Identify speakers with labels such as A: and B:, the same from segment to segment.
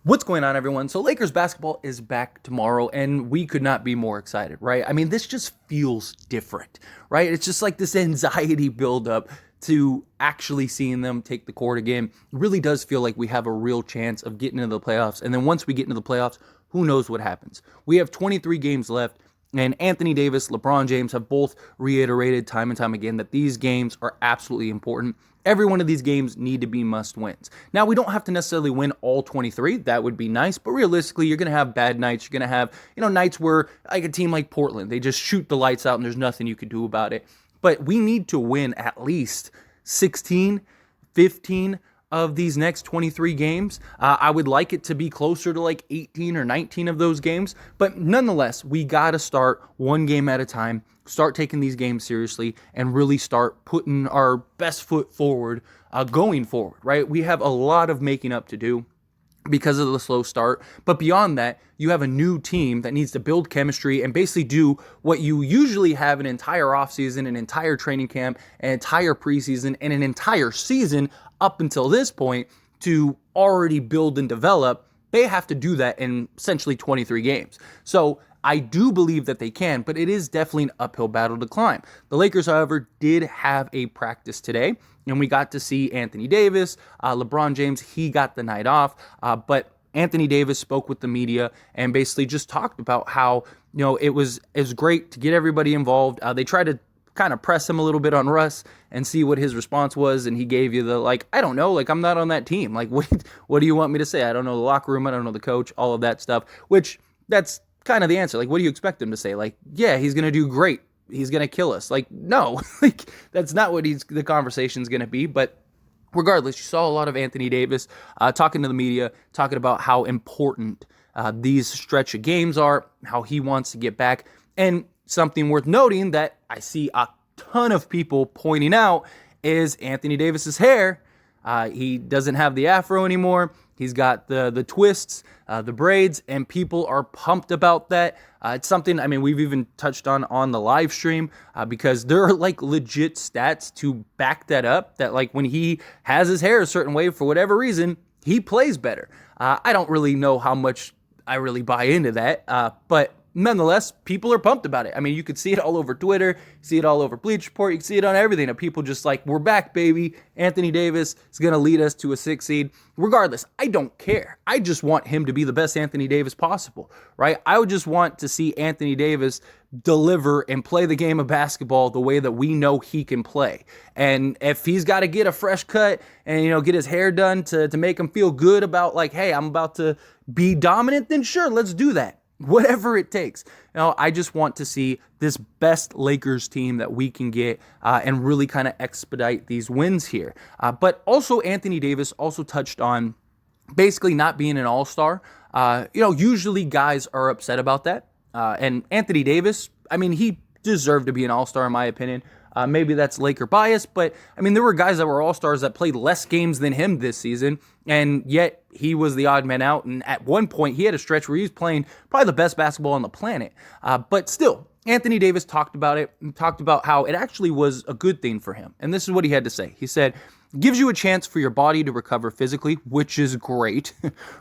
A: What's going on, everyone? So Lakers basketball is back tomorrow, and we could not be more excited, right? I mean, this just feels different, right? It's just like this anxiety buildup to actually seeing them take the court again. It really does feel like we have a real chance of getting into the playoffs. And then once we get into the playoffs, who knows what happens? We have 23 games left. And Anthony Davis, LeBron James have both reiterated time and time again that these games are absolutely important. Every one of these games need to be must wins. Now, we don't have to necessarily win all 23. That would be nice. But realistically, you're going to have bad nights. You're going to have, nights where, like a team like Portland, they just shoot the lights out and there's nothing you can do about it. But we need to win at least 16, 15 of these next 23 games. I would like it to be closer to like 18 or 19 of those games. But nonetheless, we got to start one game at a time, start taking these games seriously, and really start putting our best foot forward going forward, right? We have a lot of making up to do because of the slow start. But beyond that, you have a new team that needs to build chemistry and basically do what you usually have an entire offseason, an entire training camp, an entire preseason, and an entire season up until this point to already build and develop. They have to do that in essentially 23 games. So I do believe that they can, but it is definitely an uphill battle to climb. The Lakers, however, did have a practice today, and we got to see Anthony Davis, LeBron James. He got the night off, but Anthony Davis spoke with the media and basically just talked about how it was great to get everybody involved. They tried to kind of press him a little bit on Russ and see what his response was, and he gave you the I don't know, I'm not on that team. What do you want me to say? I don't know the locker room, I don't know the coach, all of that stuff. Which that's kind of the answer. What do you expect him to say? Yeah, he's gonna do great. He's gonna kill us. No, that's not what the conversation's gonna be. But regardless, you saw a lot of Anthony Davis talking to the media, talking about how important these stretch of games are, how he wants to get back. And something worth noting that I see a ton of people pointing out is Anthony Davis's hair. He doesn't have the afro anymore. He's got the twists, the braids, and people are pumped about that. It's something, we've even touched on the live stream because there are legit stats to back that up, that when he has his hair a certain way for whatever reason, he plays better. I don't really know how much I really buy into that, but nonetheless, people are pumped about it. You could see it all over Twitter, see it all over Bleacher Report, you can see it on everything. And people just we're back, baby. Anthony Davis is going to lead us to a 6 seed. Regardless, I don't care. I just want him to be the best Anthony Davis possible, right? I would just want to see Anthony Davis deliver and play the game of basketball the way that we know he can play. And if he's got to get a fresh cut and, get his hair done to make him feel good about hey, I'm about to be dominant, then sure, let's do that. Whatever it takes. I just want to see this best Lakers team that we can get and really kind of expedite these wins here. But also Anthony Davis also touched on basically not being an all-star. Usually guys are upset about that. And Anthony Davis, he deserved to be an all-star in my opinion. Maybe that's Laker bias, but there were guys that were all-stars that played less games than him this season, and yet he was the odd man out. And at one point, he had a stretch where he was playing probably the best basketball on the planet. But still, Anthony Davis talked about it, and talked about how it actually was a good thing for him. And this is what he had to say. He said, gives you a chance for your body to recover physically, which is great,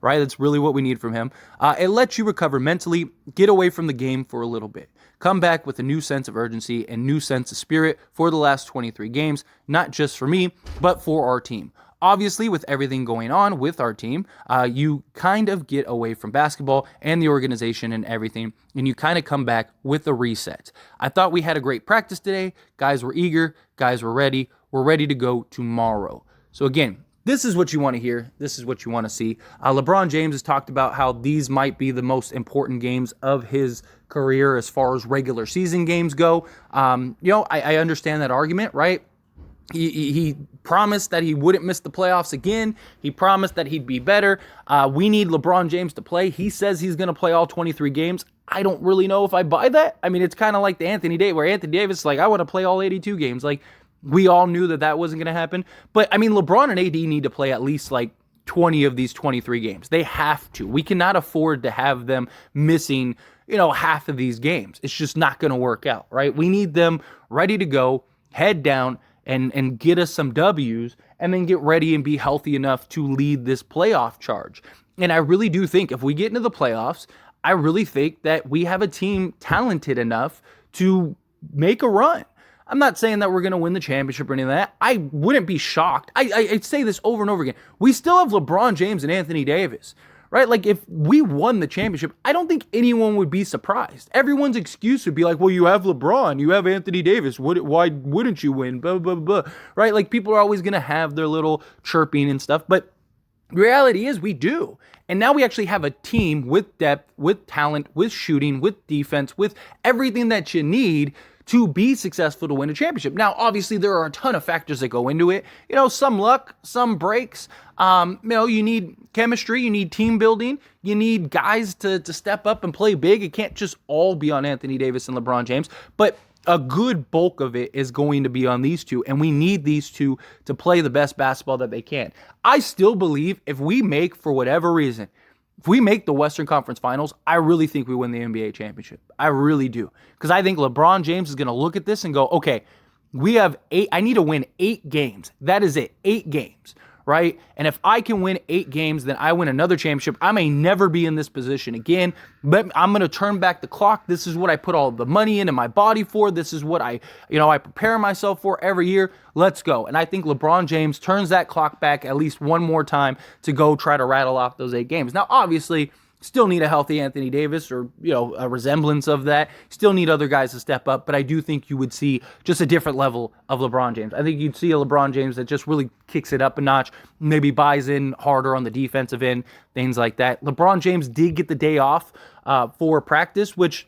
A: right? That's really what we need from him. It lets you recover mentally, get away from the game for a little bit. Come back with a new sense of urgency and new sense of spirit for the last 23 games, not just for me, but for our team. Obviously, with everything going on with our team, you kind of get away from basketball and the organization and everything, and you kind of come back with a reset. I thought we had a great practice today. Guys were eager. Guys were ready. We're ready to go tomorrow. So again, this is what you want to hear. This is what you want to see. LeBron James has talked about how these might be the most important games of his career as far as regular season games go. I understand that argument, right? He promised that he wouldn't miss the playoffs again. He promised that he'd be better. We need LeBron James to play. He says he's going to play all 23 games. I don't really know if I buy that. It's kind of like the Anthony Davis, where Anthony Davis is I want to play all 82 games. We all knew that wasn't going to happen. But, LeBron and AD need to play at least 20 of these 23 games. They have to. We cannot afford to have them missing, half of these games. It's just not going to work out, right? We need them ready to go, head down, and get us some W's, and then get ready and be healthy enough to lead this playoff charge. And I really do think if we get into the playoffs, I really think that we have a team talented enough to make a run. I'm not saying that we're going to win the championship or anything like that. I wouldn't be shocked. I say this over and over again. We still have LeBron James and Anthony Davis, right? Like, if we won the championship, I don't think anyone would be surprised. Everyone's excuse would be like, well, you have LeBron, you have Anthony Davis. Why wouldn't you win? Blah, blah, blah, right? Like, people are always going to have their little chirping and stuff, but the reality is we do. And now we actually have a team with depth, with talent, with shooting, with defense, with everything that you need to be successful to win a championship. Now, obviously, there are a ton of factors that go into it. Some luck, some breaks. You need chemistry, you need team building, you need guys to step up and play big. It can't just all be on Anthony Davis and LeBron James, but a good bulk of it is going to be on these two, and we need these two to play the best basketball that they can. I still believe if we make, for whatever reason, if we make the Western Conference Finals, I really think we win the NBA championship. I really do. Because I think LeBron James is going to look at this and go, okay, we have 8. I need to win 8 games. That is it. 8 games, right? And if I can win 8 games, then I win another championship. I may never be in this position again, but I'm going to turn back the clock. This is what I put all the money into my body for. This is what I prepare myself for every year. Let's go. And I think LeBron James turns that clock back at least one more time to go try to rattle off those 8 games. Now, obviously, still need a healthy Anthony Davis or, a resemblance of that. Still need other guys to step up, but I do think you would see just a different level of LeBron James. I think you'd see a LeBron James that just really kicks it up a notch, maybe buys in harder on the defensive end, things like that. LeBron James did get the day off for practice, which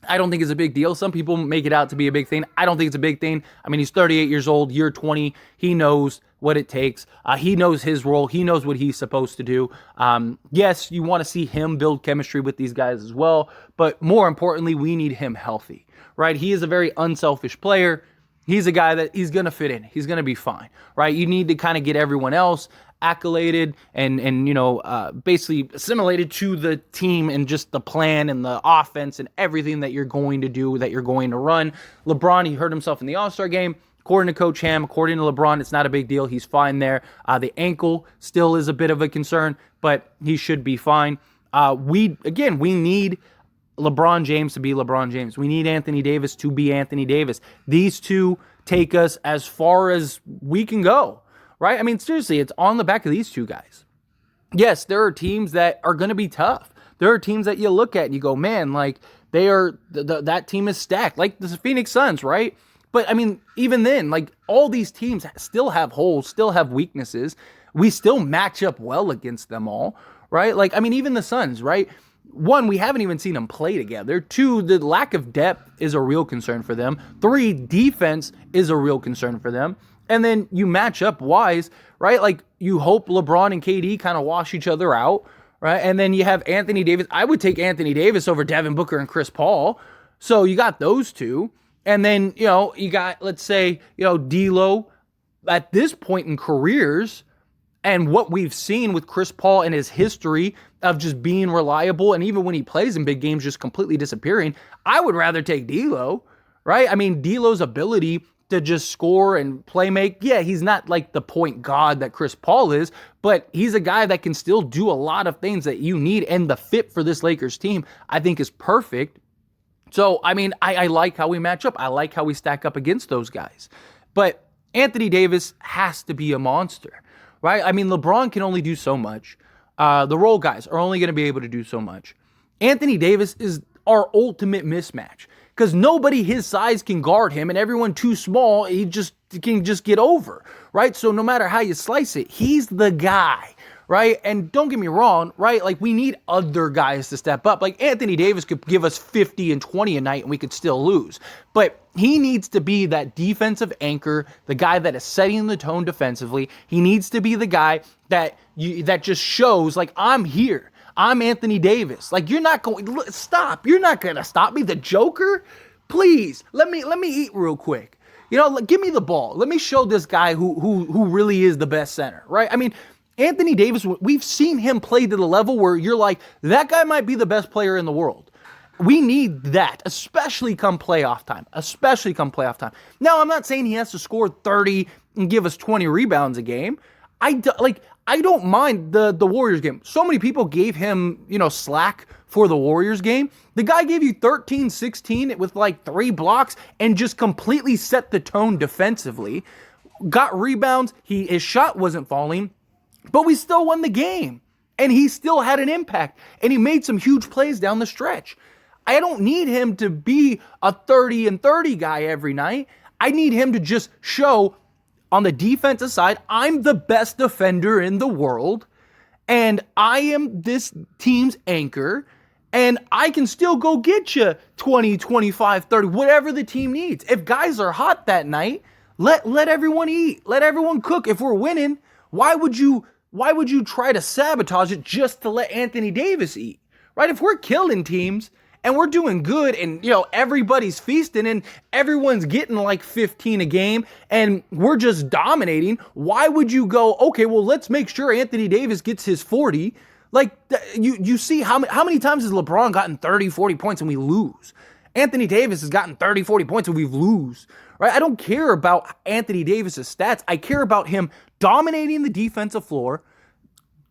A: I don't think is a big deal. Some people make it out to be a big thing. I don't think it's a big thing. I mean, he's 38 years old, year 20. He knows what it takes. He knows his role. He knows what he's supposed to do. Yes, you want to see him build chemistry with these guys as well, but more importantly, we need him healthy, right? He is a very unselfish player. He's a guy that he's going to fit in. He's going to be fine, right? You need to kind of get everyone else accoladed and basically assimilated to the team and just the plan and the offense and everything that you're going to do, that you're going to run. LeBron, he hurt himself in the All-Star game. According to Coach Ham, according to LeBron, it's not a big deal. He's fine there. The ankle still is a bit of a concern, but he should be fine. We need LeBron James to be LeBron James. We need Anthony Davis to be Anthony Davis. These two take us as far as we can go, right? I mean, seriously, it's on the back of these two guys. Yes, there are teams that are going to be tough. There are teams that you look at and you go, man, like that team is stacked, like the Phoenix Suns, right? But I mean, even then, like all these teams still have holes, still have weaknesses. We still match up well against them all, right? Like, I mean, even the Suns, right? 1, we haven't even seen them play together. 2, the lack of depth is a real concern for them. 3, defense is a real concern for them. And then you match up wise, right? Like you hope LeBron and KD kind of wash each other out, right? And then you have Anthony Davis. I would take Anthony Davis over Devin Booker and Chris Paul. So you got those two. And then, you got, let's say, D'Lo at this point in careers and what we've seen with Chris Paul and his history of just being reliable. And even when he plays in big games, just completely disappearing. I would rather take D'Lo, right? I mean, D'Lo's ability to just score and play make. Yeah, he's not like the point god that Chris Paul is, but he's a guy that can still do a lot of things that you need. And the fit for this Lakers team, I think, is perfect. So, I mean, I like how we match up. I like how we stack up against those guys. But Anthony Davis has to be a monster, right? I mean, LeBron can only do so much. The role guys are only going to be able to do so much. Anthony Davis is our ultimate mismatch because nobody his size can guard him, and everyone too small, he can just get over, right? So no matter how you slice it, he's the guy, right? And don't get me wrong, right? Like, we need other guys to step up. Like, Anthony Davis could give us 50 and 20 a night and we could still lose. But he needs to be that defensive anchor, the guy that is setting the tone defensively. He needs to be the guy that just shows, like, I'm here. I'm Anthony Davis. Like, you're not going, stop. You're not going to stop me. The Joker? Please, let me eat real quick. Give me the ball. Let me show this guy who really is the best center, right? I mean, Anthony Davis, we've seen him play to the level where you're like, that guy might be the best player in the world. We need that, especially come playoff time. Now, I'm not saying he has to score 30 and give us 20 rebounds a game. I don't mind the Warriors game. So many people gave him, slack for the Warriors game. The guy gave you 13, 16 with like 3 blocks and just completely set the tone defensively. Got rebounds. His shot wasn't falling, but we still won the game. And he still had an impact. And he made some huge plays down the stretch. I don't need him to be a 30 and 30 guy every night. I need him to just show on the defensive side, I'm the best defender in the world, and I am this team's anchor, and I can still go get you 20, 25, 30, whatever the team needs. If guys are hot that night, let everyone eat. Let everyone cook. If we're winning, why would you try to sabotage it just to let Anthony Davis eat? Right? If we're killing teams, and we're doing good, and everybody's feasting, and everyone's getting like 15 a game, and we're just dominating, why would you go, okay, well, let's make sure Anthony Davis gets his 40? Like, you see how many times has LeBron gotten 30, 40 points and we lose? Anthony Davis has gotten 30, 40 points and we lose, right? I don't care about Anthony Davis's stats. I care about him dominating the defensive floor,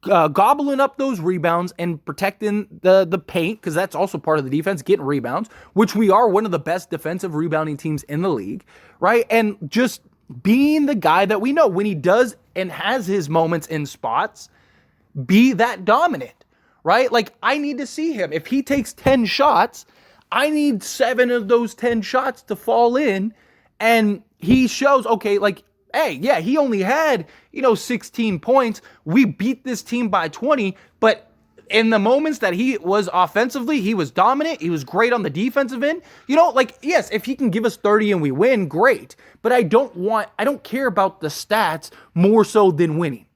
A: gobbling up those rebounds and protecting the paint, because that's also part of the defense, getting rebounds, which we are one of the best defensive rebounding teams in the league, right? And just being the guy that we know when he does and has his moments in spots, be that dominant, right? Like, I need to see him. If he takes 10 shots, I need 7 of those 10 shots to fall in, and he shows, okay, like, hey, yeah, he only had, 16 points. We beat this team by 20, but in the moments that he was offensively, he was dominant. He was great on the defensive end. Yes, if he can give us 30 and we win, great. But I don't care about the stats more so than winning.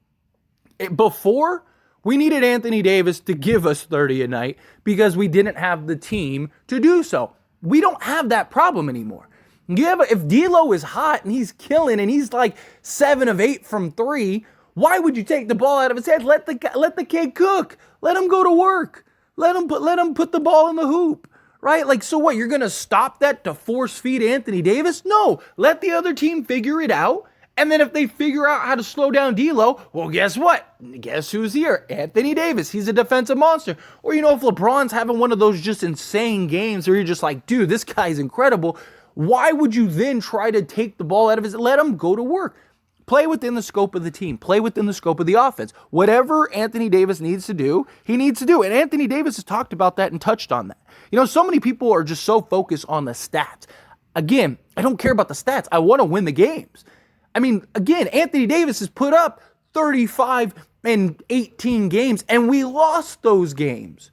A: Before, we needed Anthony Davis to give us 30 a night because we didn't have the team to do so. We don't have that problem anymore. If D'Lo is hot and he's killing and he's like 7 of 8 from 3, why would you take the ball out of his hands? Let the kid cook. Let him go to work. Let him put the ball in the hoop. Right? Like, so what? You're gonna stop that to force feed Anthony Davis? No. Let the other team figure it out. And then if they figure out how to slow down D'Lo, well, guess what? Guess who's here? Anthony Davis. He's a defensive monster. Or if LeBron's having one of those just insane games where you're just like, dude, this guy's incredible. Why would you then try to take the ball out of his? Let him go to work. Play within the scope of the team. Play within the scope of the offense. Whatever Anthony Davis needs to do, he needs to do. And Anthony Davis has talked about that and touched on that. So many people are just so focused on the stats. Again, I don't care about the stats. I want to win the games. Again, Anthony Davis has put up 35 and 18 games, and we lost those games.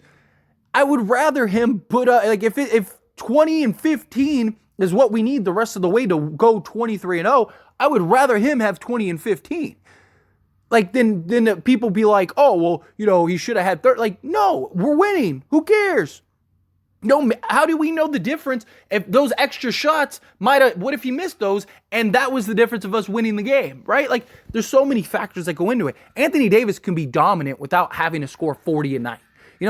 A: I would rather him put up, like, if 20 and 15 is what we need the rest of the way to go 23-0, I would rather him have 20 and 15. Like, then people be like, oh, well, he should have had 30. Like, no, we're winning. Who cares? No, how do we know the difference if those extra shots what if he missed those and that was the difference of us winning the game, right? Like, there's so many factors that go into it. Anthony Davis can be dominant without having to score 40 a night.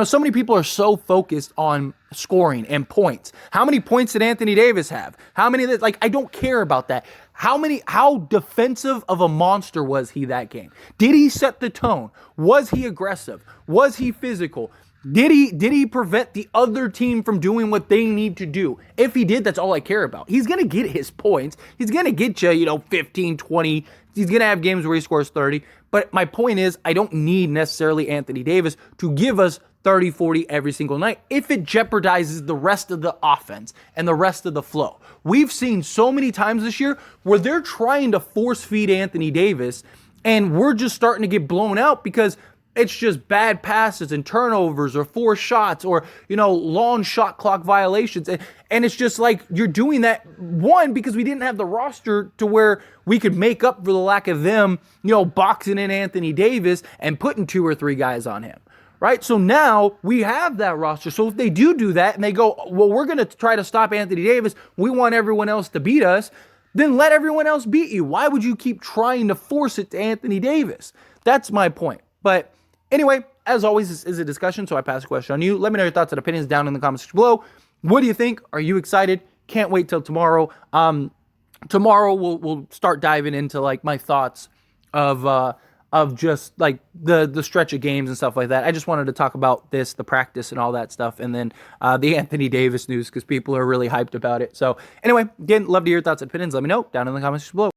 A: So many people are so focused on scoring and points. How many points did Anthony Davis have? How many? Like, I don't care about that. How defensive of a monster was he that game? Did he set the tone? Was he aggressive? Was he physical? Did he prevent the other team from doing what they need to do? If he did, that's all I care about. He's going to get his points. He's going to get you, 15, 20. He's going to have games where he scores 30. But my point is, I don't need necessarily Anthony Davis to give us 30, 40 every single night if it jeopardizes the rest of the offense and the rest of the flow. We've seen so many times this year where they're trying to force feed Anthony Davis and we're just starting to get blown out because it's just bad passes and turnovers or forced shots or, long shot clock violations. And it's just like you're doing that, one, because we didn't have the roster to where we could make up for the lack of them, boxing in Anthony Davis and putting 2 or 3 guys on him. Right? So now we have that roster. So if they do that and they go, well, we're going to try to stop Anthony Davis, we want everyone else to beat us, then let everyone else beat you. Why would you keep trying to force it to Anthony Davis? That's my point. But anyway, as always, this is a discussion, so I pass the question on you. Let me know your thoughts and opinions down in the comments section below. What do you think? Are you excited? Can't wait till tomorrow. Tomorrow we'll start diving into like my thoughts of of just like the stretch of games and stuff like that. I just wanted to talk about this, the practice and all that stuff, and then the Anthony Davis news because people are really hyped about it. So anyway, again, love to hear your thoughts and opinions. Let me know down in the comments below.